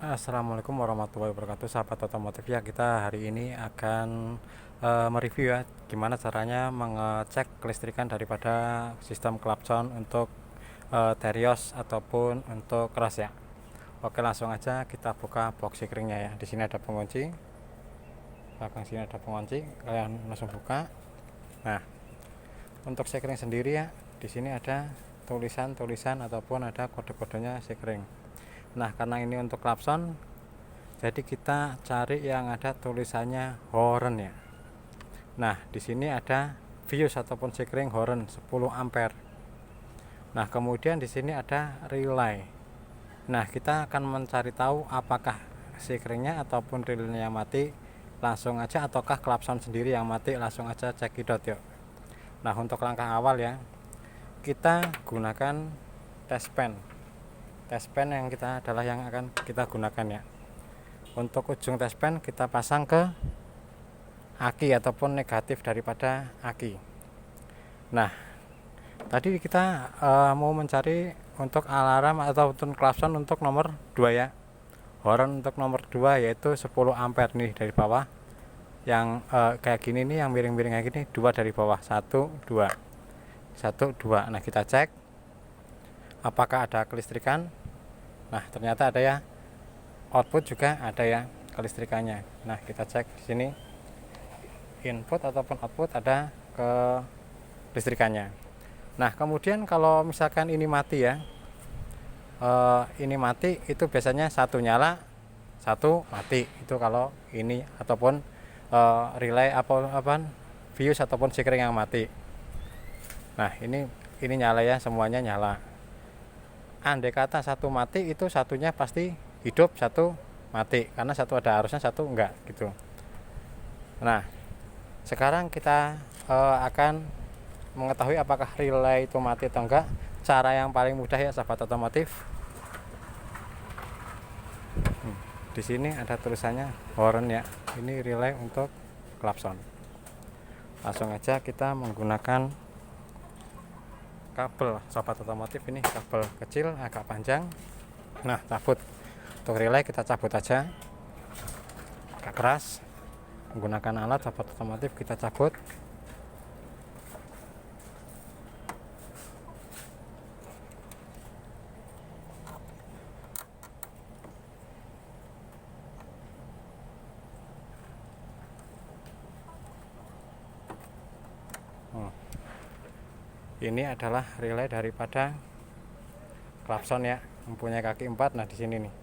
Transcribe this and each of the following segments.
Assalamualaikum warahmatullahi wabarakatuh, sahabat otomotif ya. Kita hari ini akan mereview ya gimana caranya mengecek kelistrikan daripada sistem klakson untuk terios ataupun untuk keras ya. Oke, langsung aja kita buka box sekringnya ya. Di sini ada pengunci, belakang sini ada pengunci, kalian langsung buka. Nah, untuk sekring sendiri ya, di sini ada tulisan-tulisan ataupun ada kode-kodenya sekring. Nah, karena ini untuk klakson, jadi kita cari yang ada tulisannya horn ya. Nah, di sini ada fuse ataupun sekring horn 10 ampere. Nah, kemudian di sini ada relay. Nah, kita akan mencari tahu apakah sekringnya ataupun relaynya mati langsung aja, ataukah klakson sendiri yang mati. Langsung aja cekidot yuk. Nah, untuk langkah awal ya, kita gunakan test pen. Test pen yang kita adalah yang akan kita gunakan ya. Untuk ujung test pen kita pasang ke aki ataupun negatif daripada aki. Nah, tadi kita mau mencari untuk alarm ataupun klakson untuk nomor 2 ya. Horn untuk nomor 2 yaitu 10 ampere nih dari bawah. Yang kayak gini nih, yang miring-miring kayak gini, 2 dari bawah, 1 2 1 2. Nah, kita cek apakah ada kelistrikan. Nah, ternyata ada ya. Output juga ada ya kelistrikannya. Nah, kita cek di sini input ataupun output ada ke listrikannya. Nah, kemudian kalau misalkan ini mati ya, ini mati, itu biasanya satu nyala satu mati. Itu kalau ini ataupun relay apa fuse ataupun sekring yang mati. Nah, ini nyala ya, semuanya nyala. Andai kata satu mati, itu satunya pasti hidup, satu mati, karena satu ada arusnya, satu enggak gitu. Nah, sekarang kita akan mengetahui apakah relay itu mati atau enggak. Cara yang paling mudah ya, sahabat otomotif. Di sini ada tulisannya horn ya. Ini relay untuk klakson. Langsung aja kita menggunakan kabel, sahabat otomotif. Ini kabel kecil agak panjang. Nah, cabut. Untuk relay kita cabut aja, agak keras. Menggunakan alat, sahabat otomotif, kita cabut. Ini adalah relay daripada klakson ya, mempunyai kaki 4. Nah, di sini nih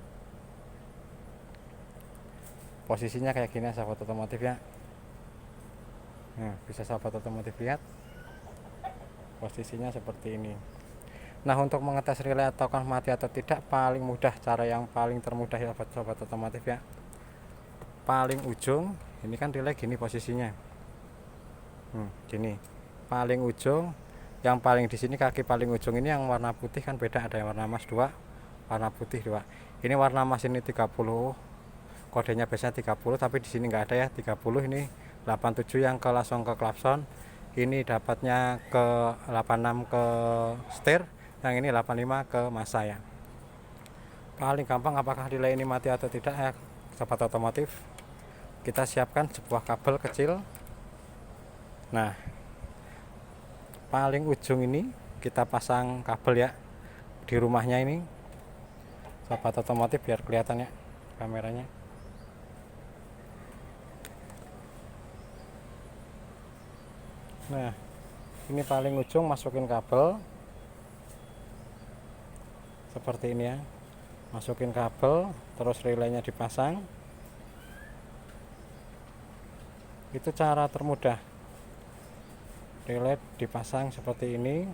posisinya kayak gini, sahabat otomotif ya. Nah, bisa sahabat otomotif lihat posisinya seperti ini. Nah, untuk mengetes relay ataukah mati atau tidak, paling mudah, cara yang paling termudah ya sahabat otomotif ya, paling ujung ini kan relay gini posisinya, gini paling ujung. Yang paling di sini, kaki paling ujung ini yang warna putih kan beda, ada yang warna emas 2, warna putih 2. Ini warna emas ini 30, kodenya biasanya 30, tapi di sini enggak ada ya 30. Ini 87 yang ke langsung ke klakson. Ini dapatnya ke 86 ke setir, yang ini 85 ke masa ya. Paling gampang apakah relay ini mati atau tidak ya, sahabat otomotif. Kita siapkan sebuah kabel kecil. Nah, paling ujung ini kita pasang kabel ya, di rumahnya ini, sahabat otomotif, biar kelihatan ya kameranya. Nah, ini paling ujung, masukin kabel seperti ini ya, masukin kabel, terus relaynya dipasang. Itu cara termudah, relay dipasang seperti ini.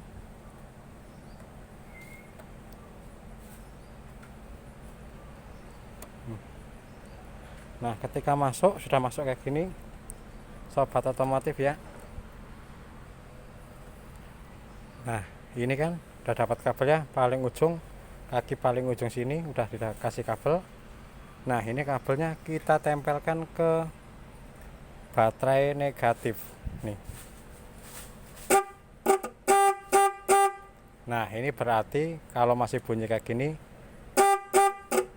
Nah, ketika sudah masuk kayak gini, sobat otomotif ya. Nah, ini kan udah dapat kabel ya, paling ujung, kaki paling ujung sini udah dikasih kabel. Nah, ini kabelnya kita tempelkan ke baterai negatif nih. Nah, ini berarti kalau masih bunyi kayak gini,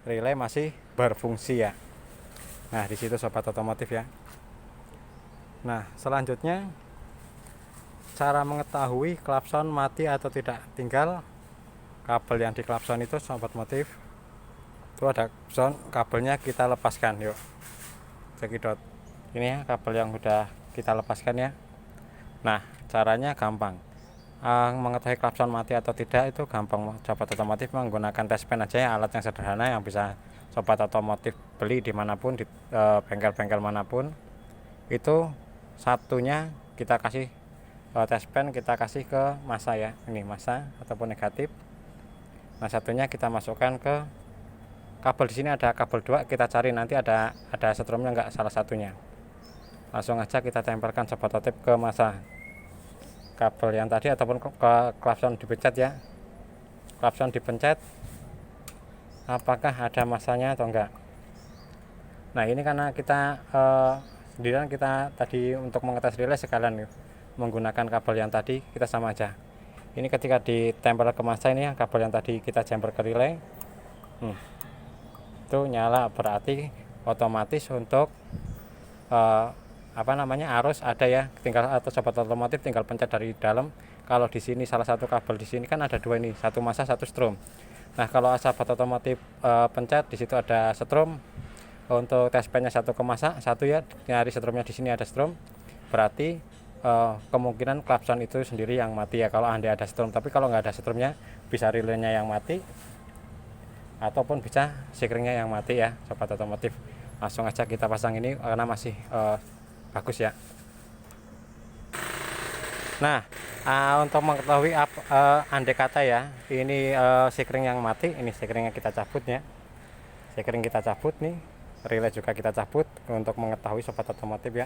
relay masih berfungsi ya. Nah, di situ sobat otomotif ya. Nah, selanjutnya cara mengetahui klakson mati atau tidak, tinggal kabel yang di klakson itu sobat motif, itu ada klakson, kabelnya kita lepaskan. Yuk cekidot, ini ya kabel yang udah kita lepaskan ya. Nah, caranya gampang. Mengetahui klakson mati atau tidak itu gampang sobat otomotif, menggunakan test pen aja ya, alat yang sederhana yang bisa sobat otomotif beli dimanapun, di bengkel-bengkel manapun. Itu satunya kita kasih test pen, kita kasih ke masa ya, ini masa ataupun negatif. Nah, satunya kita masukkan ke kabel. Di sini ada kabel 2, kita cari nanti ada setrumnya enggak salah satunya. Langsung aja kita tempelkan sobat otomotif ke masa kabel yang tadi ataupun ke klakson dipencet ya. Klakson dipencet, apakah ada masanya atau enggak. Nah, ini karena kita sendirian, kita tadi untuk mengetes relay sekalian menggunakan kabel yang tadi, kita sama aja. Ini ketika ditempel ke masa ini ya, kabel yang tadi kita jumper ke relay, itu nyala, berarti otomatis untuk arus ada ya. Tinggal atau sobat otomotif tinggal pencet dari dalam. Kalau di sini salah satu kabel, di sini kan ada 2 ini, satu masa satu strom. Nah, kalau sobat otomotif pencet di situ ada strom, untuk test pennya satu ke masa, satu ya, nyari stromnya di sini ada strom, berarti kemungkinan klakson itu sendiri yang mati ya kalau Anda ada strom. Tapi kalau nggak ada stromnya, bisa relaynya yang mati ataupun bisa sekringnya yang mati ya sobat otomotif. Langsung aja kita pasang ini karena masih bagus ya. Nah, untuk mengetahui andai kata ya ini sekring yang mati, ini sekringnya kita cabut ya. Sekring kita cabut nih, relay juga kita cabut untuk mengetahui sobat otomotif ya.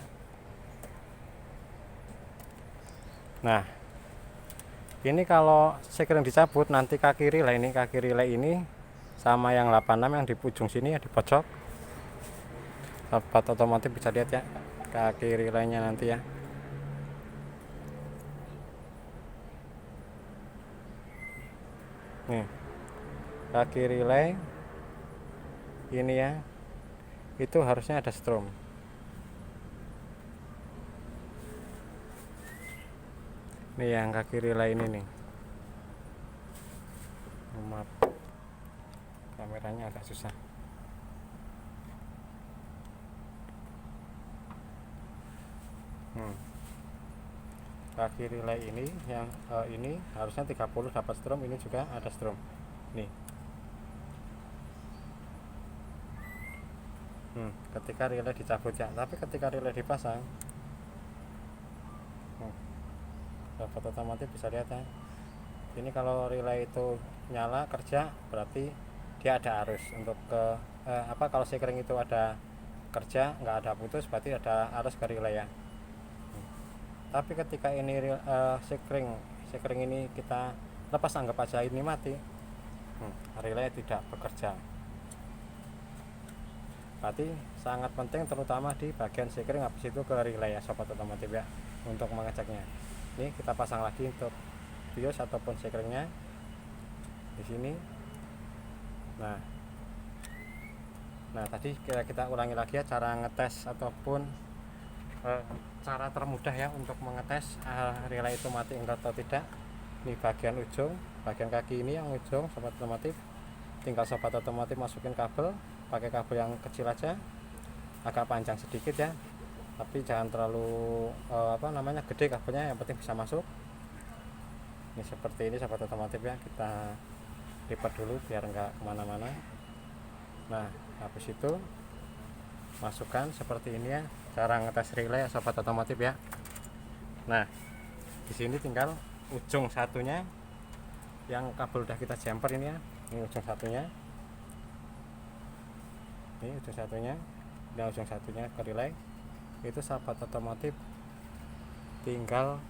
Nah, ini kalau sekring dicabut, nanti kaki relay ini sama yang 86 yang di ujung sini ya, di pojok. Sobat otomotif bisa lihat ya kaki relaynya nanti ya. Nih, kaki relay ini ya, itu harusnya ada strom. Nih yang kaki relay ini nih. Maaf, kameranya agak susah. Kaki relay ini yang ini harusnya 30 dapat strom, ini juga ada strom nih. Ketika relay dicabut ya, tapi ketika relay dipasang, sobat otomotif bisa lihat ya, ini kalau relay itu nyala kerja, berarti dia ada arus untuk ke kalau sekring itu ada kerja, nggak ada putus, berarti ada arus ke relay ya. Tapi ketika ini sekring ini kita lepas, anggap aja ini mati, relay tidak bekerja. Berarti sangat penting terutama di bagian sekring, habis itu ke relay ya sobat otomotif ya, untuk mengeceknya. Ini kita pasang lagi untuk bios ataupun sekringnya di sini. Nah tadi kita ulangi lagi ya cara ngetes ataupun cara termudah ya untuk mengetes relay itu mati enggak atau tidak. Ini bagian ujung, bagian kaki ini yang ujung sobat otomotif, tinggal sobat otomotif masukin kabel, pakai kabel yang kecil aja, agak panjang sedikit ya, tapi jangan terlalu gede kabelnya, yang penting bisa masuk. Ini seperti ini sobat otomotif ya, kita lipat dulu biar enggak kemana-mana. Nah, habis itu masukkan seperti ini ya, cara ngetes relay ya sobat otomotif ya. Nah, di sini tinggal ujung satunya yang kabel udah kita jumper ini ya, ini ujung satunya, ini ujung satunya dan ujung satunya ke relay. Itu sahabat otomotif tinggal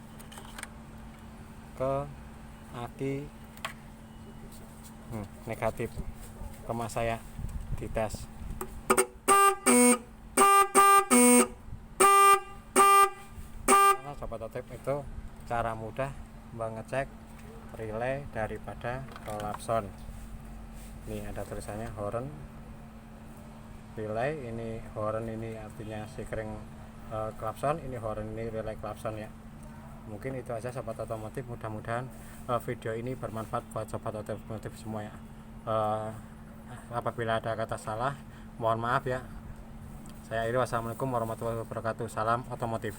ke aki negatif ke mas saya dites. Nah, sobat otomotif, itu cara mudah mengecek relay daripada klakson. Nih ada tulisannya horn relay, ini horn, ini artinya sekring klakson, ini horn, ini relay klakson ya. Mungkin itu aja sobat otomotif, mudah-mudahan video ini bermanfaat buat sobat otomotif semua ya. Apabila ada kata salah mohon maaf ya. Saya Iri, wassalamualaikum warahmatullahi wabarakatuh. Salam otomotif.